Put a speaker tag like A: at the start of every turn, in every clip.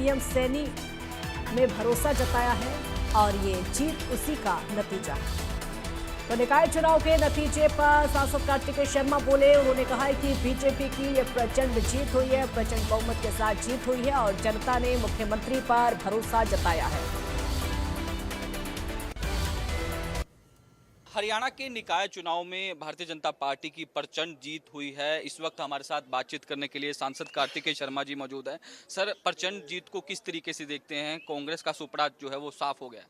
A: PM Saini में भरोसा जताया है और ये जीत उसी का नतीजा है। तो निकाय चुनाव के नतीजे पर सांसद कार्तिकेय शर्मा बोले। उन्होंने कहा है कि बीजेपी की ये प्रचंड जीत हुई है, प्रचंड बहुमत के साथ जीत हुई है और जनता ने मुख्यमंत्री पर भरोसा जताया है।
B: हरियाणा के निकाय चुनाव में भारतीय जनता पार्टी की प्रचंड जीत हुई है। इस वक्त हमारे साथ बातचीत करने के लिए सांसद कार्तिकेय शर्मा जी मौजूद हैं। सर, प्रचंड जीत को किस तरीके से देखते हैं? कांग्रेस का सुपड़ा जो है वो साफ हो गया।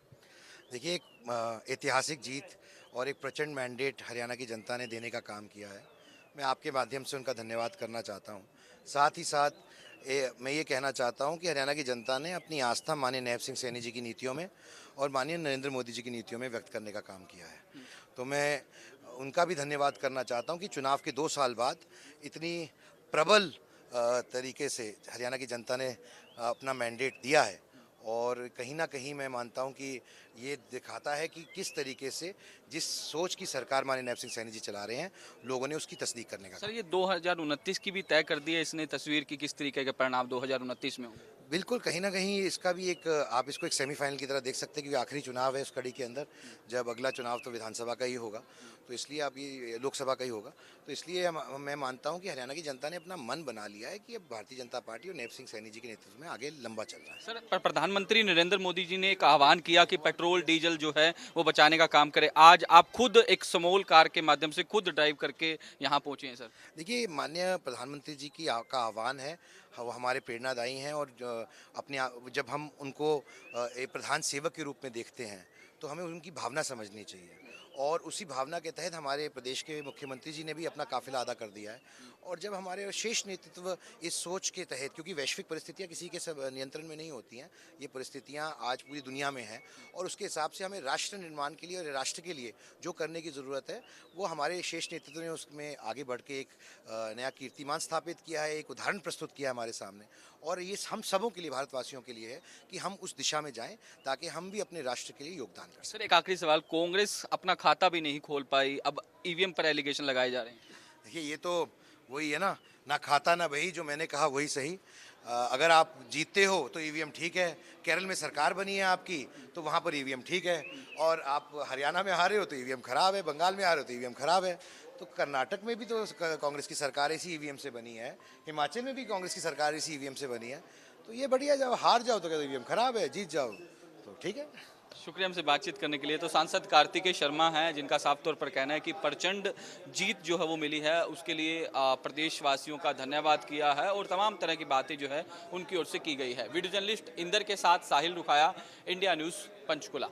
C: देखिए, एक ऐतिहासिक जीत और एक प्रचंड मैंडेट हरियाणा की जनता ने देने का काम किया है। मैं आपके माध्यम से उनका धन्यवाद करना चाहता हूं। साथ ही साथ मैं ये कहना चाहता हूं कि हरियाणा की जनता ने अपनी आस्था माननीय नैब सिंह सैनी जी की नीतियों में और माननीय नरेंद्र मोदी जी की नीतियों में व्यक्त करने का काम किया है। तो मैं उनका भी धन्यवाद करना चाहता हूं कि चुनाव के 2 साल बाद इतनी प्रबल तरीके से हरियाणा की जनता ने अपना मैंडेट दिया है और कहीं ना कहीं मैं मानता हूं कि ये दिखाता है कि किस तरीके से जिस सोच की सरकार माननीय नैब सिंह सैनी जी चला रहे हैं, लोगों ने उसकी तस्दीक करने का।
B: सर, ये 2029 की भी तय कर दी है इसने तस्वीर की किस तरीके के परिणाम 2029 में होंगे?
C: बिल्कुल, कहीं ना कहीं इसका भी एक आप इसको एक सेमीफाइनल की तरह देख सकते हैं क्योंकि आखिरी चुनाव है उस कड़ी के अंदर। जब अगला चुनाव तो विधानसभा का ही होगा, तो इसलिए अब ये लोकसभा का ही होगा। तो इसलिए मैं मानता हूं कि हरियाणा की जनता ने अपना मन बना लिया है कि अब भारतीय जनता पार्टी और नैब सिंह सैनी जी के नेतृत्व में आगे लंबा चल रहा है।
B: सर, प्रधानमंत्री नरेंद्र मोदी जी ने एक आह्वान किया कि पेट्रोल डीजल जो है वो बचाने का काम करे। आज आप खुद एक स्मॉल कार के माध्यम से खुद ड्राइव करके यहाँ पहुँचे हैं। सर,
C: देखिए, माननीय प्रधानमंत्री जी का आह्वान है, वो हमारे प्रेरणादायी हैं और जब हम उनको एक प्रधान सेवक के रूप में देखते हैं तो हमें उनकी भावना समझनी चाहिए और उसी भावना के तहत हमारे प्रदेश के मुख्यमंत्री जी ने भी अपना काफिला अदा कर दिया है। और जब हमारे शीर्ष नेतृत्व इस सोच के तहत, क्योंकि वैश्विक परिस्थितियां किसी के सब नियंत्रण में नहीं होती हैं, ये परिस्थितियां आज पूरी दुनिया में हैं और उसके हिसाब से हमें राष्ट्र निर्माण के लिए और राष्ट्र के लिए जो करने की ज़रूरत है वो हमारे शीर्ष नेतृत्व ने उसमें आगे बढ़ के एक नया कीर्तिमान स्थापित किया है, एक उदाहरण प्रस्तुत किया है हमारे सामने। और ये हम सबों के लिए, भारतवासियों के लिए है कि हम उस दिशा में जाएं ताकि हम भी अपने राष्ट्र के लिए योगदान कर सकें।
B: सर, एक आखिरी सवाल, कांग्रेस अपना खाता भी नहीं खोल पाई, अब ईवीएम पर एलिगेशन लगाए जा रहे हैं।
C: देखिए, ये तो वही है ना खाता ना बही, जो मैंने कहा वही सही। अगर आप जीतते हो तो ईवीएम ठीक है, केरल में सरकार बनी है आपकी तो वहाँ पर ईवीएम ठीक है, और आप हरियाणा में हारे हो तो ईवीएम खराब है, बंगाल में हारे हो तो ईवीएम खराब है। तो कर्नाटक में भी तो कांग्रेस की सरकार इसी ईवीएम से बनी है, हिमाचल में भी कांग्रेस की सरकार इसी ईवीएम से बनी है। तो ये बढ़िया, जब हार जाओ तो कहते ईवीएम खराब है, जीत जाओ तो ठीक है।
B: शुक्रिया हमसे बातचीत करने के लिए। तो सांसद कार्तिकेय शर्मा हैं जिनका साफ तौर पर कहना है कि प्रचंड जीत जो है वो मिली है, उसके लिए प्रदेशवासियों का धन्यवाद किया है और तमाम तरह की बातें जो है उनकी ओर से की गई है। वीडियो जर्नलिस्ट इंदर के साथ साहिल रुखाया, इंडिया न्यूज़, पंचकुला।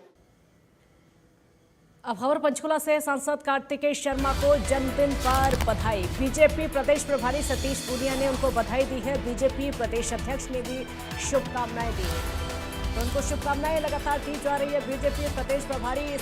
A: अब खबर पंचकुला से। सांसद कार्तिकेय शर्मा को जन्मदिन पर बधाई। बीजेपी प्रदेश प्रभारी सतीश पूनिया ने उनको बधाई दी है। बीजेपी प्रदेश अध्यक्ष ने भी शुभकामनाएं दी हैं, तो उनको शुभकामनाएं लगातार दी जा रही है। बीजेपी प्रदेश प्रभारी